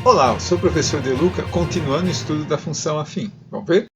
Olá, eu sou o professor De Luca, continuando o estudo da função afim. Vamos ver?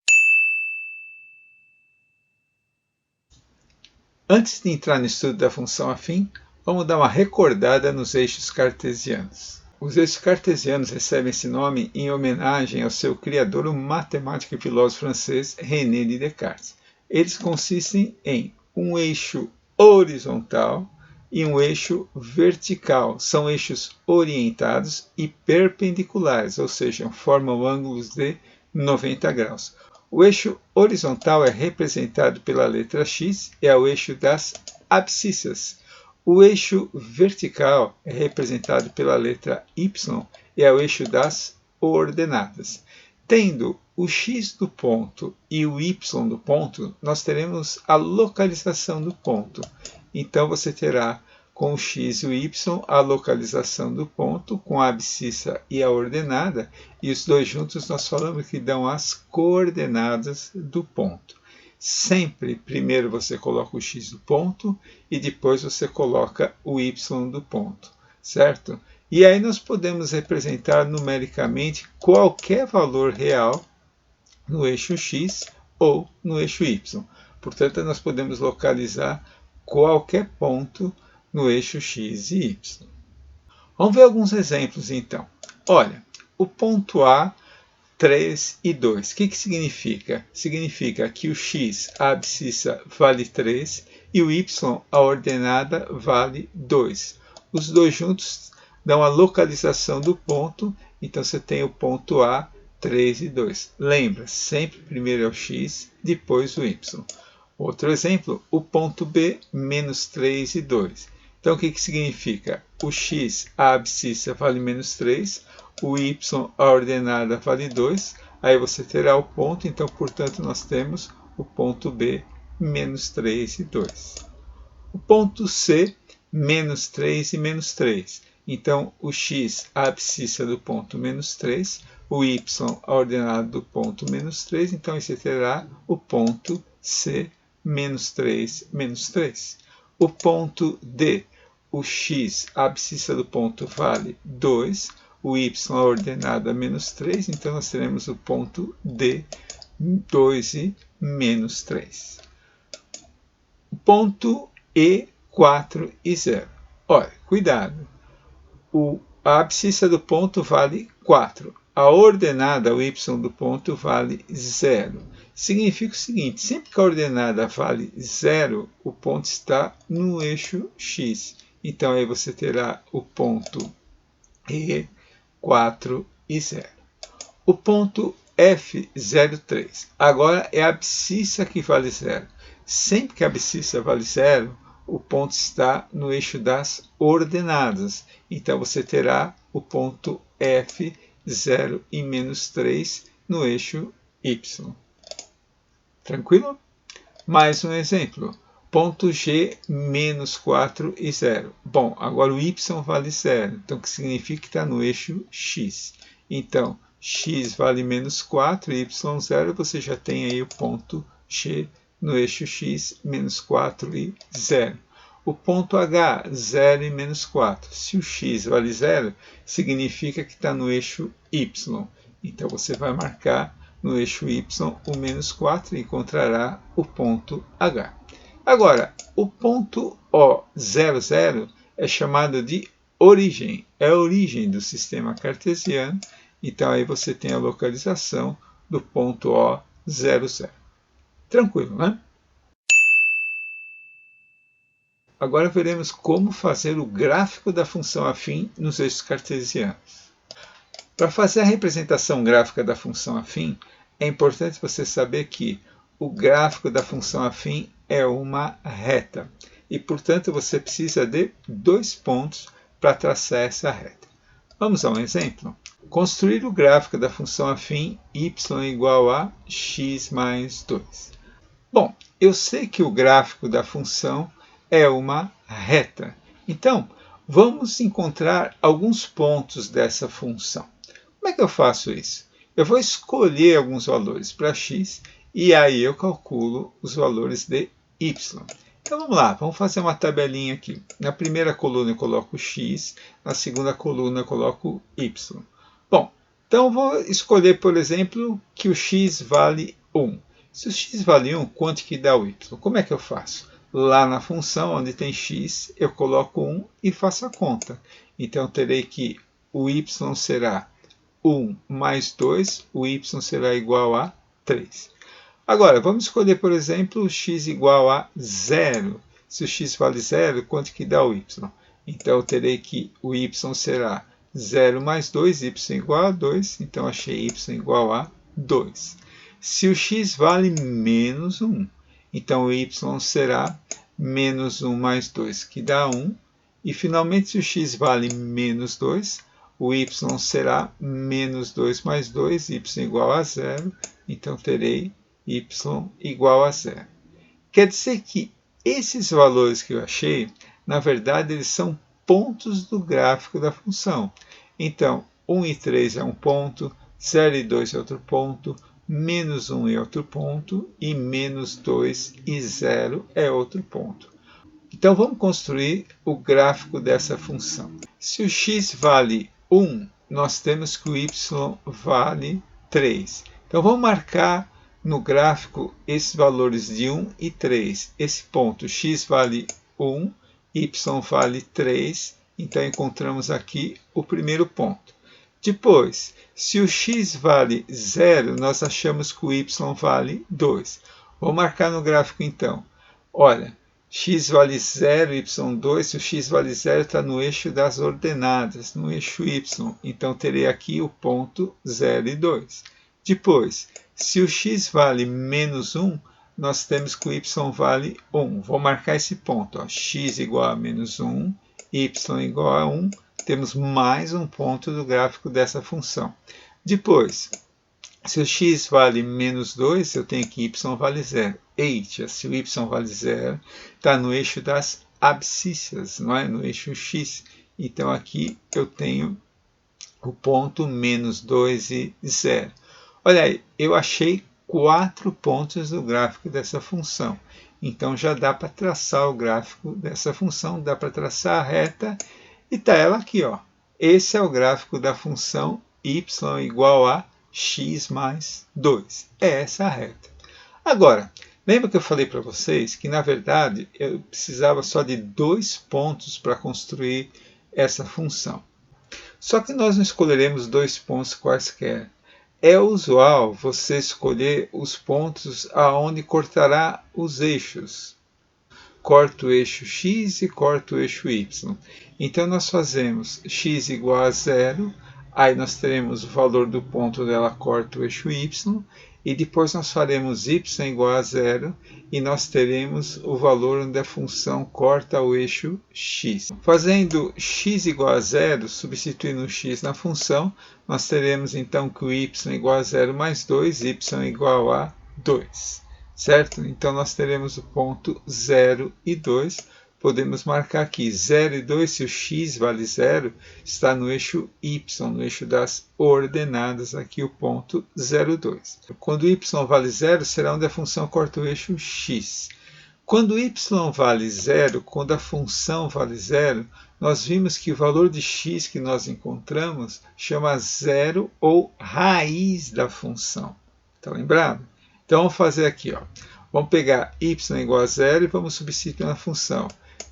Antes de entrar no estudo da função afim, vamos dar uma recordada nos eixos cartesianos. Os eixos cartesianos recebem esse nome em homenagem ao seu criador, o matemático e filósofo francês René de Descartes. Eles consistem em um eixo horizontal e um eixo vertical. São eixos orientados e perpendiculares, ou seja, formam ângulos de 90 graus. O eixo horizontal é representado pela letra X, é o eixo das abscissas. O eixo vertical é representado pela letra Y, é o eixo das ordenadas. Tendo o x do ponto e o y do ponto, nós teremos a localização do ponto. Então, você terá com o x e o y a localização do ponto, com a abscissa e a ordenada, e os dois juntos nós falamos que dão as coordenadas do ponto. Sempre, primeiro você coloca o x do ponto e depois você coloca o y do ponto, certo? E aí nós podemos representar numericamente qualquer valor real no eixo x ou no eixo y. Portanto, nós podemos localizar qualquer ponto no eixo x e y. Vamos ver alguns exemplos, então. Olha, o ponto A, 3 e 2. O que significa? Significa que o x, a abscissa, vale 3 e o y, a ordenada, vale 2. Os dois juntos dão a localização do ponto, então você tem o ponto A, 3 e 2. Lembra, sempre primeiro é o x, depois o y. Outro exemplo, o ponto B, menos 3 e 2. Então, o que significa? O x, a abscissa, vale menos 3, o y, a ordenada, vale 2, aí você terá o ponto, então, portanto, nós temos o ponto B, menos 3 e 2. O ponto C, menos 3 e menos 3. Então, o x, a abscissa do ponto menos 3, o y, a ordenada do ponto menos 3, então, você terá o ponto C, menos 3, menos 3. O ponto D, o x, a abscissa do ponto, vale 2, o y, a ordenada, menos 3, então nós teremos o ponto D, 2 e menos 3. O ponto E, 4 e 0. Olha, cuidado, a abscissa do ponto vale 4, a ordenada, o y do ponto, vale 0. Significa o seguinte, sempre que a ordenada vale 0, o ponto está no eixo x. Então, aí você terá o ponto E, 4 e 0. O ponto F03. Agora é a abscissa que vale 0. Sempre que a abscissa vale 0, o ponto está no eixo das ordenadas. Então, você terá o ponto F, 0 e menos 3 no eixo Y. Tranquilo? Mais um exemplo. Ponto G, menos 4 e 0. Bom, agora o y vale 0, então o que significa que está no eixo x. Então, x vale menos 4 e y 0, você já tem aí o ponto G no eixo x, menos 4 e 0. O ponto H, 0 e menos 4. Se o x vale 0, significa que está no eixo y. Então, você vai marcar no eixo y o menos 4 e encontrará o ponto H. Agora, o ponto O00 é chamado de origem, é a origem do sistema cartesiano, então aí você tem a localização do ponto O00. Tranquilo, né? Agora veremos como fazer o gráfico da função afim nos eixos cartesianos. Para fazer a representação gráfica da função afim, é importante você saber que o gráfico da função afim é uma reta e, portanto, você precisa de 2 pontos para traçar essa reta. Vamos a um exemplo? Construir o gráfico da função afim y igual a x mais 2. Bom, eu sei que o gráfico da função é uma reta. Então, vamos encontrar alguns pontos dessa função. Como é que eu faço isso? Eu vou escolher alguns valores para x e aí eu calculo os valores de y. Então vamos lá, vamos fazer uma tabelinha aqui. Na primeira coluna eu coloco x, na segunda coluna eu coloco y. Bom, Então, vou escolher, por exemplo, que o x vale 1. Se o x vale 1, quanto que dá o y? Como é que eu faço? Lá na função, onde tem x, eu coloco 1 e faço a conta. Então, terei que o y será 1 mais 2, o y será igual a 3. Agora, vamos escolher, por exemplo, o x igual a 0. Se o x vale 0, quanto que dá o y? Então, eu terei que o y será 0 mais 2, y igual a 2. Então, achei y igual a 2. Se o x vale menos 1, então o y será menos 1 mais 2, que dá 1. E, finalmente, se o x vale menos 2, o y será menos 2 mais 2, y igual a 0. Então, terei y igual a 0. Quer dizer que esses valores que eu achei, na verdade, eles são pontos do gráfico da função. Então, 1 e 3 é um ponto, 0 e 2 é outro ponto, menos 1 é outro ponto, e menos 2 e 0 é outro ponto. Então, vamos construir o gráfico dessa função. Se o x vale 1, nós temos que o y vale 3. Então, vamos marcar no gráfico esses valores de 1 e 3. Esse ponto x vale 1, y vale 3. Então, encontramos aqui o primeiro ponto. Depois, se o x vale 0, nós achamos que o y vale 2. Vou marcar no gráfico, então. Olha, x vale 0, y 2. Se o x vale 0, está no eixo das ordenadas, no eixo y. Então, terei aqui o ponto 0 e 2. Depois, se o x vale menos 1, nós temos que o y vale 1. Vou marcar esse ponto. Ó. X igual a menos 1, y igual a 1. Temos mais um ponto do gráfico dessa função. Depois, se o x vale menos 2, eu tenho que y vale 0. Eita, se o y vale 0, está no eixo das abscissas, não é? No eixo x. Então, aqui eu tenho o ponto menos 2 e 0. Olha aí, eu achei 4 pontos do gráfico dessa função. Então, já dá para traçar o gráfico dessa função, dá para traçar a reta, e está ela aqui. Ó. Esse é o gráfico da função y igual a x mais 2. É essa a reta. Agora, lembra que eu falei para vocês que, na verdade, eu precisava só de 2 pontos para construir essa função. Só que nós não escolheremos 2 pontos quaisquer. É usual você escolher os pontos aonde cortará os eixos. Corta o eixo x e corta o eixo y. Então, nós fazemos x igual a 0, aí nós teremos o valor do ponto onde ela corta o eixo y, e depois nós faremos y igual a 0, e nós teremos o valor onde a função corta o eixo x. Fazendo x igual a 0, substituindo o x na função, nós teremos então que o y igual a 0 mais 2, y igual a 2. Certo? Então, nós teremos o ponto 0 e 2. Podemos marcar aqui 0 e 2, se o x vale 0, está no eixo y, no eixo das ordenadas, aqui o ponto 0, 2. Quando y vale 0, será onde a função corta o eixo x. Quando y vale 0, quando a função vale 0, nós vimos que o valor de x que nós encontramos chama zero ou raiz da função. Está lembrado? Então, vamos fazer aqui. Ó. Vamos pegar y igual a 0 e vamos substituir na função.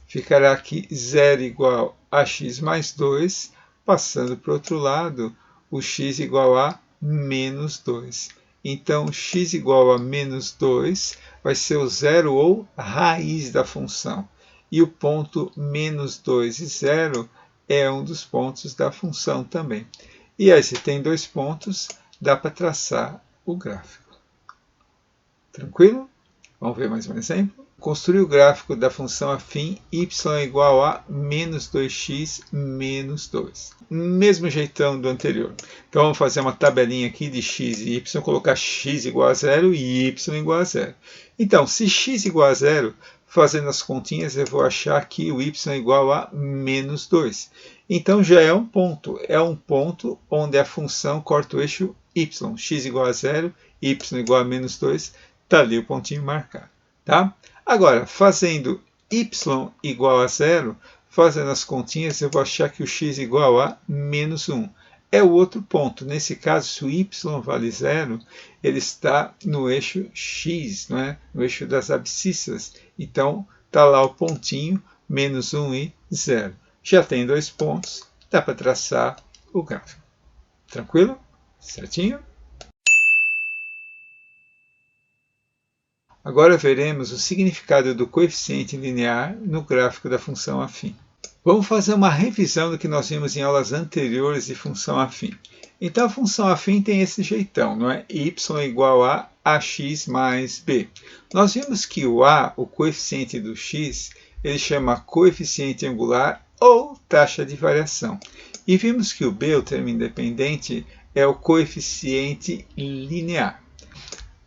Ficará aqui 0 igual a x mais 2, passando para o outro lado, o x igual a menos 2. Então, x igual a menos 2 vai ser o zero ou raiz da função. E o ponto menos 2 e 0 é um dos pontos da função também. E aí, se tem 2 pontos, dá para traçar o gráfico. Tranquilo? Vamos ver mais um exemplo? Construir o gráfico da função afim y igual a menos 2x menos 2. Mesmo jeitão do anterior. Então, vamos fazer uma tabelinha aqui de x e y, colocar x igual a 0 e y igual a 0. Então, se x igual a 0, fazendo as continhas, eu vou achar que o y igual a menos 2. Então, já é um ponto. É um ponto onde a função corta o eixo y. X igual a 0, y igual a menos 2. Está ali o pontinho marcado. Tá? Agora, fazendo y igual a 0, fazendo as continhas, eu vou achar que o x igual a menos 1. é o outro ponto. Nesse caso, se o y vale 0, ele está no eixo x, não é? No eixo das abscissas. Então, está lá o pontinho, menos 1 e 0. Já tem 2 pontos, dá para traçar o gráfico. Tranquilo? Certinho? Agora veremos o significado do coeficiente linear no gráfico da função afim. Vamos fazer uma revisão do que nós vimos em aulas anteriores de função afim. Então, a função afim tem esse jeitão, não é? Y igual a ax mais b. Nós vimos que o a, o coeficiente do x, ele chama coeficiente angular ou taxa de variação. E vimos que o b, o termo independente, é o coeficiente linear.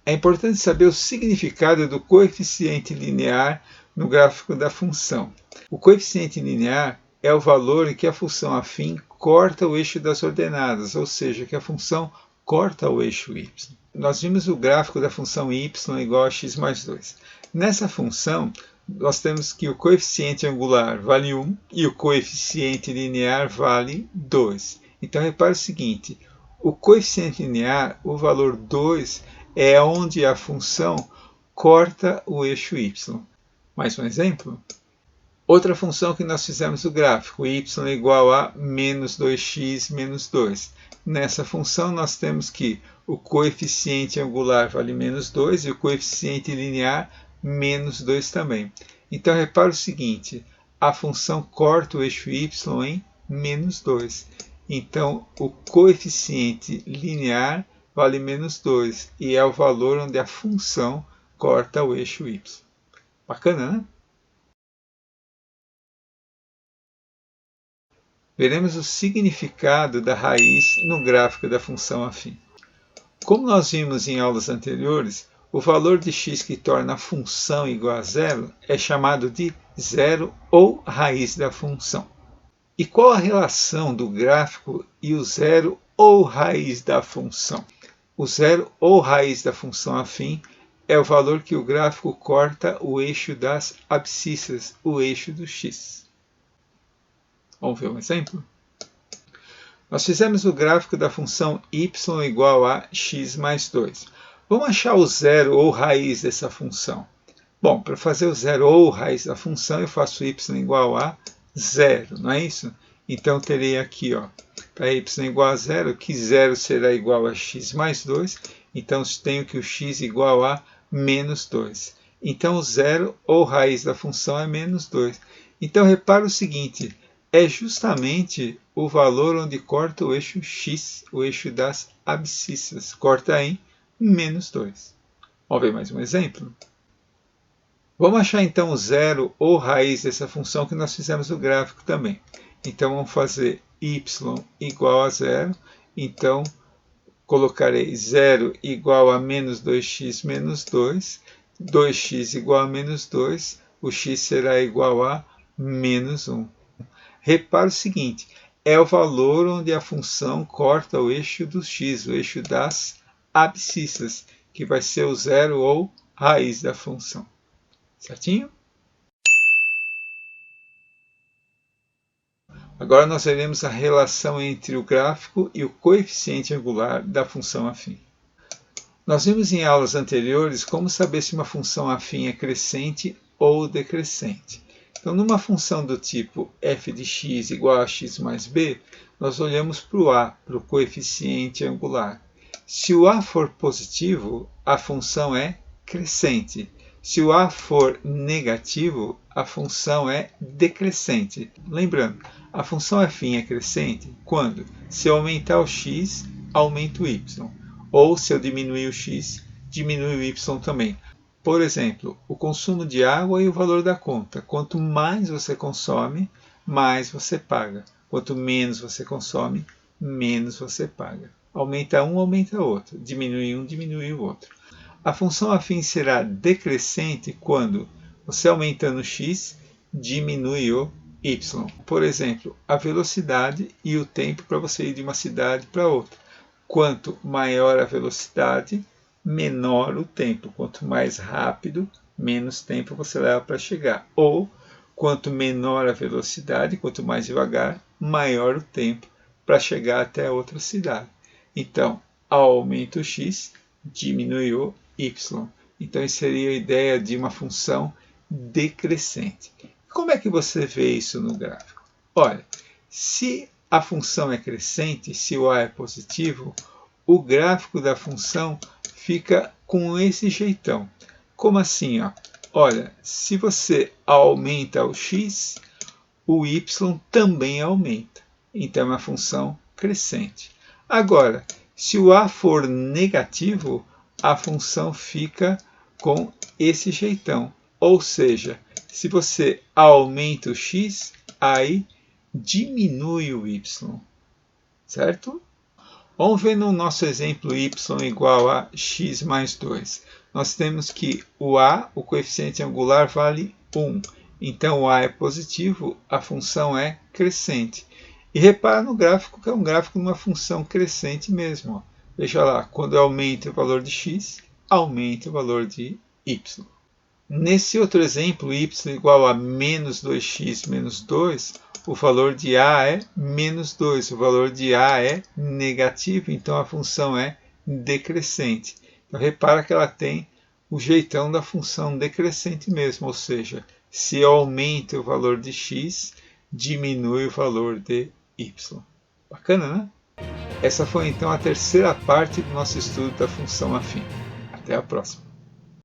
É importante saber o significado do coeficiente linear no gráfico da função. O coeficiente linear é o valor em que a função afim corta o eixo das ordenadas, ou seja, que a função corta o eixo y. Nós vimos o gráfico da função y igual a x mais 2. Nessa função, nós temos que o coeficiente angular vale 1 e o coeficiente linear vale 2. Então, repare o seguinte, o coeficiente linear, o valor 2, é onde a função corta o eixo y. Mais um exemplo? Outra função que nós fizemos no gráfico, y igual a menos 2x menos 2. Nessa função, nós temos que o coeficiente angular vale menos 2 e o coeficiente linear menos 2 também. Então, repare o seguinte, a função corta o eixo y em menos 2. Então, o coeficiente linear vale menos 2 e é o valor onde a função corta o eixo y. Bacana, né? Veremos o significado da raiz no gráfico da função afim. Como nós vimos em aulas anteriores, o valor de x que torna a função igual a zero é chamado de zero ou raiz da função. E qual a relação do gráfico e o zero ou raiz da função? O zero ou raiz da função afim é o valor que o gráfico corta o eixo das abscissas, o eixo do x. Vamos ver um exemplo? Nós fizemos o gráfico da função y igual a x mais 2. Vamos achar o zero ou raiz dessa função. Bom, para fazer o zero ou raiz da função, eu faço y igual a 0, não é isso? Então, terei aqui, para y igual a 0, que 0 será igual a x mais 2. Então, tenho que o x igual a menos 2. Então, o zero ou raiz da função é menos 2. Então, repara o seguinte, é justamente o valor onde corta o eixo x, o eixo das abscissas. Corta em menos 2. Vamos ver mais um exemplo? Vamos achar então o zero ou raiz dessa função que nós fizemos no gráfico também. Então, vamos fazer y igual a 0. Então, colocarei 0 igual a menos 2x menos 2. 2x igual a menos 2. O x será igual a menos 1. Repare o seguinte, é o valor onde a função corta o eixo do x, o eixo das abscissas, que vai ser o zero ou raiz da função. Certinho? Agora nós veremos a relação entre o gráfico e o coeficiente angular da função afim. Nós vimos em aulas anteriores como saber se uma função afim é crescente ou decrescente. Então, numa função do tipo f de x igual a x mais b, nós olhamos para o a, para o coeficiente angular. Se o a for positivo, a função é crescente. Se o a for negativo, a função é decrescente. Lembrando, a função afim é crescente quando, se eu aumentar o x, aumenta o y. Ou, se eu diminuir o x, diminui o y também. Por exemplo, o consumo de água e o valor da conta. Quanto mais você consome, mais você paga. Quanto menos você consome, menos você paga. Aumenta um, aumenta outro. Diminui um, diminui o outro. A função afim será decrescente quando você aumentando o x, diminui o y. Por exemplo, a velocidade e o tempo para você ir de uma cidade para outra. Quanto maior a velocidade, menor o tempo. Quanto mais rápido, menos tempo você leva para chegar. Ou, quanto menor a velocidade, quanto mais devagar, maior o tempo para chegar até outra cidade. Então, aumenta o x, diminui o y. Então, isso seria a ideia de uma função decrescente. Como é que você vê isso no gráfico? Olha, se a função é crescente, se o a é positivo, o gráfico da função fica com esse jeitão. Como assim? Ó? Olha, se você aumenta o x, o y também aumenta. Então é uma função crescente. Agora, se o a for negativo, a função fica com esse jeitão. Ou seja, se você aumenta o x, aí diminui o y. Certo? Vamos ver no nosso exemplo y igual a x mais 2. Nós temos que o a, o coeficiente angular, vale 1. Então, o a é positivo, a função é crescente. E repara no gráfico que é um gráfico de uma função crescente mesmo. Ó. Veja lá, quando eu aumento o valor de x, aumenta o valor de y. Nesse outro exemplo, y igual a menos 2x menos 2, o valor de a é menos 2, o valor de a é negativo, então a função é decrescente. Então, repara que ela tem o jeitão da função decrescente mesmo, ou seja, se aumenta o valor de x, diminui o valor de y. Bacana, né? Essa foi então a terceira parte do nosso estudo da função afim. Até a próxima.